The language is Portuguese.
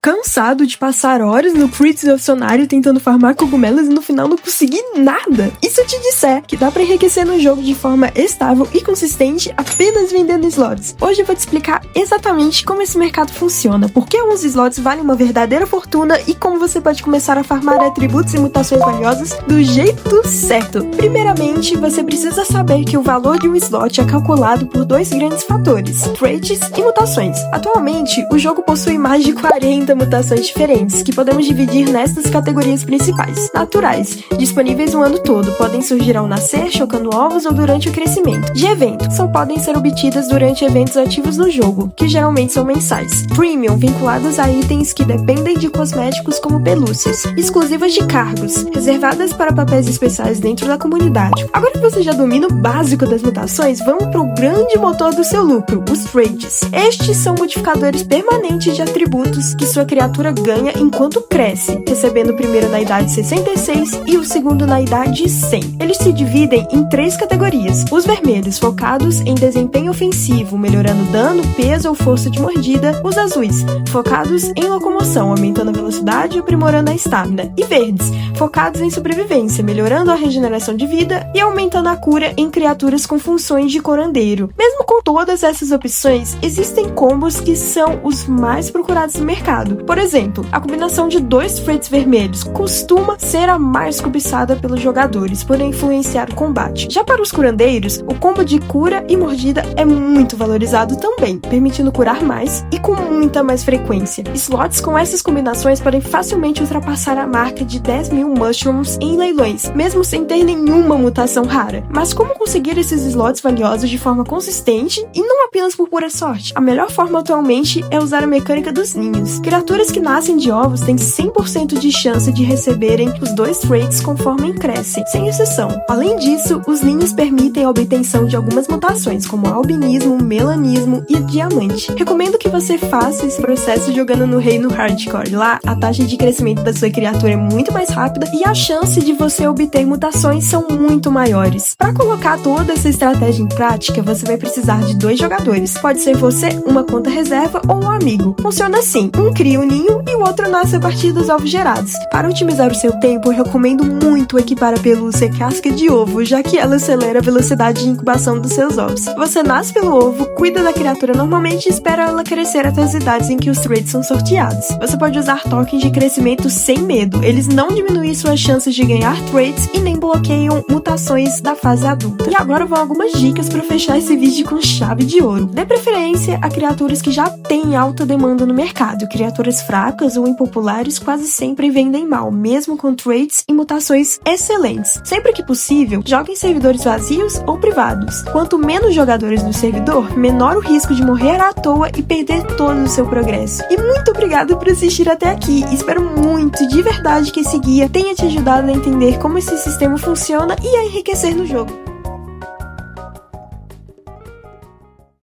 Cansado de passar horas no Crits Oceanário tentando farmar cogumelos e no final não conseguir nada? E se eu te disser que dá pra enriquecer no jogo de forma estável e consistente apenas vendendo slots? Hoje eu vou te explicar exatamente como esse mercado funciona, por que alguns slots valem uma verdadeira fortuna e como você pode começar a farmar atributos e mutações valiosas do jeito certo. Primeiramente, você precisa saber que o valor de um slot é calculado por dois grandes fatores, traits e mutações. Atualmente, o jogo possui mais de 40 mutações diferentes, que podemos dividir nestas categorias principais. Naturais, disponíveis o ano todo, podem surgir ao nascer, chocando ovos ou durante o crescimento. De evento, só podem ser obtidas durante eventos ativos no jogo, que geralmente são mensais. Premium, vinculadas a itens que dependem de cosméticos como pelúcias. Exclusivas de cargos, reservadas para papéis especiais dentro da comunidade. Agora que você já domina o básico das mutações, vamos para o grande motor do seu lucro, os traits. Estes são modificadores permanentes de atributos que sua criatura ganha enquanto cresce, recebendo o primeiro na idade 66 e o segundo na idade 100. Eles se dividem em três categorias. Os vermelhos, focados em desempenho ofensivo, melhorando dano, peso ou força de mordida. Os azuis, focados em locomoção, aumentando a velocidade e aprimorando a estamina. E verdes, focados em sobrevivência, melhorando a regeneração de vida e aumentando a cura em criaturas com funções de curandeiro. Mesmo com todas essas opções, existem combos que são os mais procurados no mercado. Por exemplo, a combinação de dois traits vermelhos costuma ser a mais cobiçada pelos jogadores por influenciar o combate. Já para os curandeiros, o combo de cura e mordida é muito valorizado também, permitindo curar mais e com muita mais frequência. Slots com essas combinações podem facilmente ultrapassar a marca de 10.000 mushrooms em leilões, mesmo sem ter nenhuma mutação rara. Mas como conseguir esses slots valiosos de forma consistente e não apenas por pura sorte? A melhor forma atualmente é usar a mecânica dos ninhos. Criaturas que nascem de ovos têm 100% de chance de receberem os dois traits conforme crescem, sem exceção. Além disso, os ninhos permitem a obtenção de algumas mutações, como albinismo, melanismo e diamante. Recomendo que você faça esse processo jogando no reino hardcore. Lá, a taxa de crescimento da sua criatura é muito mais rápida e a chance de você obter mutações são muito maiores. Para colocar toda essa estratégia em prática, você vai precisar de dois jogadores. Pode ser você, uma conta reserva ou um amigo. Funciona assim: um cria o ninho e o outro nasce a partir dos ovos gerados. Para otimizar o seu tempo, eu recomendo muito equipar a pelúcia casca de ovo, já que ela acelera a velocidade de incubação dos seus ovos. Você nasce pelo ovo, cuida da criatura normalmente e espera ela crescer até as idades em que os traits são sorteados. Você pode usar tokens de crescimento sem medo. Eles não diminuem suas chances de ganhar traits e nem bloqueiam mutações da fase adulta. E agora vão algumas dicas para fechar esse vídeo com chave de ouro. Dê preferência a criaturas que já têm alta demanda no mercado. Criaturas fracas ou impopulares quase sempre vendem mal, mesmo com traits e mutações excelentes. Sempre que possível, jogue em servidores vazios ou privados. Quanto menos jogadores no servidor, menor o risco de morrer à toa e perder todo o seu progresso. E muito obrigado por assistir até aqui. Espero muito, de verdade, que esse guia tenha te ajudado a entender como esse sistema funciona e a enriquecer no jogo.